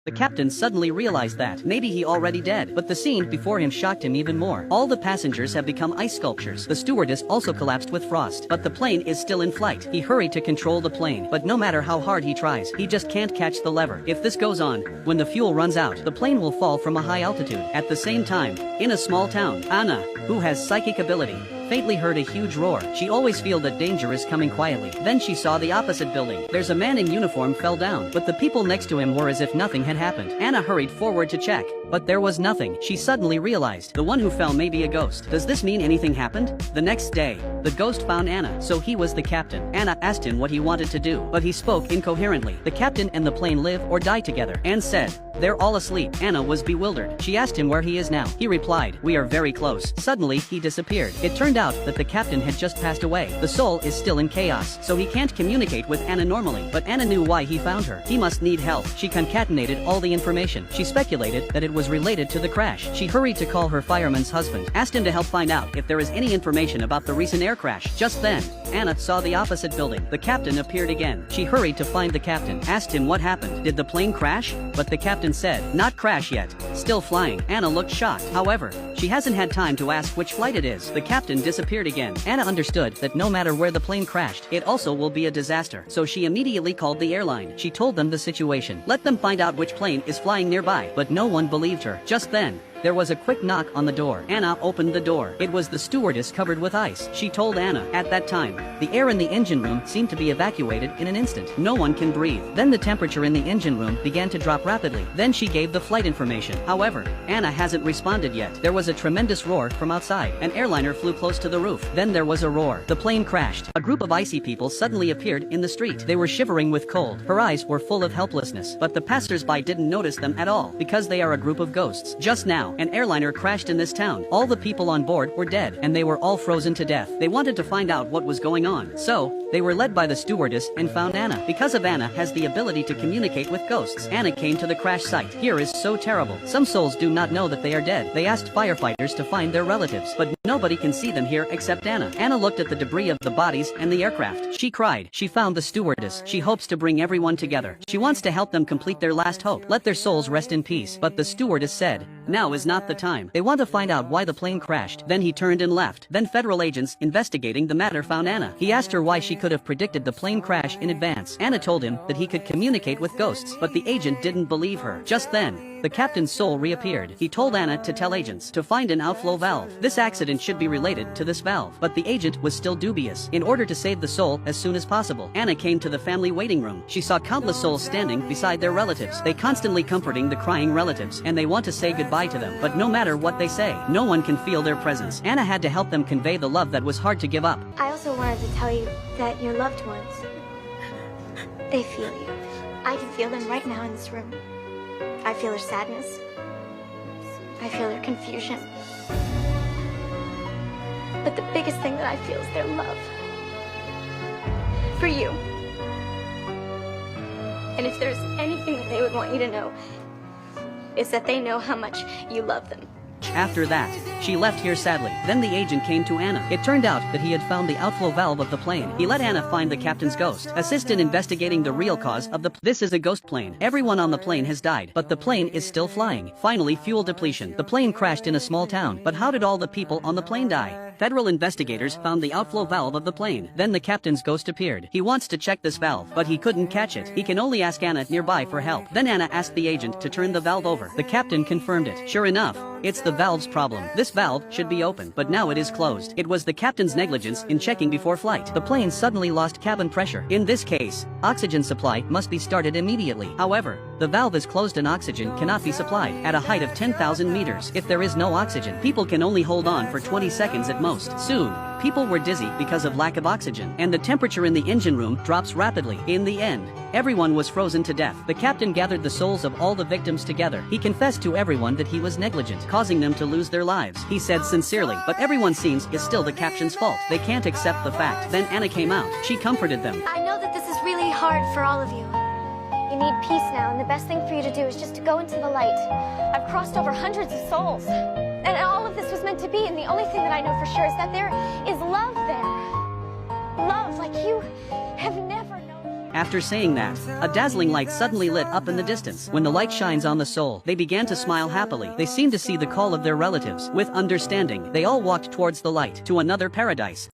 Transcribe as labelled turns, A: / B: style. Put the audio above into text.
A: The captain suddenly realized that maybe he already dead, but the scene before him shocked him even more. All the passengers have become ice sculptures. The stewardess also collapsed with frost, but the plane is still in flight. He hurried to control the plane, but no matter how hard he tries, he just can't catch the lever. If this goes on, when the fuel runs out, the plane will fall from a high altitude. At the same time, in a small town, Anna, who has psychic ability, faintly heard a huge roar. She always feels that danger is coming quietly. Then she saw the opposite building. There's a man in uniform fell down, but the people next to him were as if nothing had happened. Anna hurried forward to check, but there was nothing. She suddenly realized the one who fell may be a ghost. Does this mean anything happened? The next day, the ghost found Anna, so he was the captain. Anna asked him what he wanted to do, but he spoke incoherently. The captain and the plane live or die together, and said, "They're all asleep." Anna was bewildered. She asked him where he is now. He replied, "We are very close." Suddenly, he disappeared. It turned out that the captain had just passed away. The soul is still in chaos, so he can't communicate with Anna normally. But Anna knew why he found her. He must need help. She concatenated all the information. She speculated that it was related to the crash. She hurried to call her fireman's husband, asked him to help find out if there is any information about the recent air crash. Just then, Anna saw the opposite building. The captain appeared again. She hurried to find the captain, asked him what happened. Did the plane crash? But the captain said, "Not crash yet. Still flying." Anna looked shocked. However, she hasn't had time to ask which flight it is. The captain disappeared again. Anna understood that no matter where the plane crashed, it also will be a disaster. So she immediately called the airline. She told them the situation. Let them find out which plane is flying nearby. But no one believed her. Just then, there was a quick knock on the door. Anna opened the door. It was the stewardess covered with ice. She told Anna, at that time, the air in the engine room seemed to be evacuated in an instant. No one can breathe. Then the temperature in the engine room began to drop rapidly. Then she gave the flight information. However, Anna hasn't responded yet. There was a tremendous roar from outside. An airliner flew close to the roof. Then there was a roar. The plane crashed. A group of icy people suddenly appeared in the street. They were shivering with cold. Her eyes were full of helplessness. But the passers-by didn't notice them at all, because they are a group of ghosts. Just now, an airliner crashed in this town. All the people on board were dead, and they were all frozen to death. They wanted to find out what was going on. So, they were led by the stewardess and found Anna. Because of Anna has the ability to communicate with ghosts, Anna came to the crash site. Here is so terrible. Some souls do not know that they are dead. They asked firefighters to find their relatives, but nobody can see them here except Anna. Anna looked at the debris of the bodies and the aircraft. She cried. She found the stewardess. She hopes to bring everyone together. She wants to help them complete their last hope. Let their souls rest in peace. But the stewardess said, "Now is not the time." They want to find out why the plane crashed. Then he turned and left. Then federal agents investigating the matter found Anna. He asked her why she could have predicted the plane crash in advance. Anna told him that he could communicate with ghosts, but the agent didn't believe her. Just then, the captain's soul reappeared. He told Anna to tell agents to find an outflow valve. This accident should be related to this valve, but the agent was still dubious. In order to save the soul as soon as possible, Anna came to the family waiting room. She saw countless souls standing beside their relatives. They constantly comforting the crying relatives, and they want to say goodbye to them. But no matter what they say, no one can feel their presence. Anna had to help them convey the love that was hard to give up.
B: I also wanted to tell you that your loved ones, they feel you. I can feel them right now in this room. I feel their sadness. I feel their confusion. But the biggest thing that I feel is their love. For you. And if there's anything that they would want you to know, it's that they know how much you love them.
A: After that, she left here sadly. Then the agent came to Anna. It turned out that he had found the outflow valve of the plane. He let Anna find the captain's ghost, assist in investigating the real cause of This is a ghost plane. Everyone on the plane has died, but the plane is still flying. Finally, fuel depletion. The plane crashed in a small town, but how did all the people on the plane die? Federal investigators found the outflow valve of the plane. Then the captain's ghost appeared. He wants to check this valve, but he couldn't catch it. He can only ask Anna nearby for help. Then Anna asked the agent to turn the valve over. The captain confirmed it. Sure enough, it's the valve's problem. This valve should be open, but now it is closed. It was the captain's negligence in checking before flight. The plane suddenly lost cabin pressure. In this case, oxygen supply must be started immediately. However, the valve is closed and oxygen cannot be supplied at a height of 10,000 meters. If there is no oxygen, people can only hold on for 20 seconds at most. Soon, people were dizzy because of lack of oxygen, and the temperature in the engine room drops rapidly. In the end, everyone was frozen to death. The captain gathered the souls of all the victims together. He confessed to everyone that he was negligent, causing them to lose their lives. He said sincerely, but everyone seems it's still the captain's fault. They can't accept the fact. Then Anna came out. She comforted them.
B: I know that this is really hard for all of you. You need peace now, and the best thing for you to do is just to go into the light. I've crossed over hundreds of souls, and all of this was meant to be, and the only thing that I know for sure is that there is love there. Love like you have never known.
A: After saying that, a dazzling light suddenly lit up in the distance. When the light shines on the soul, they began to smile happily. They seemed to see the call of their relatives. With understanding, they all walked towards the light, to another paradise.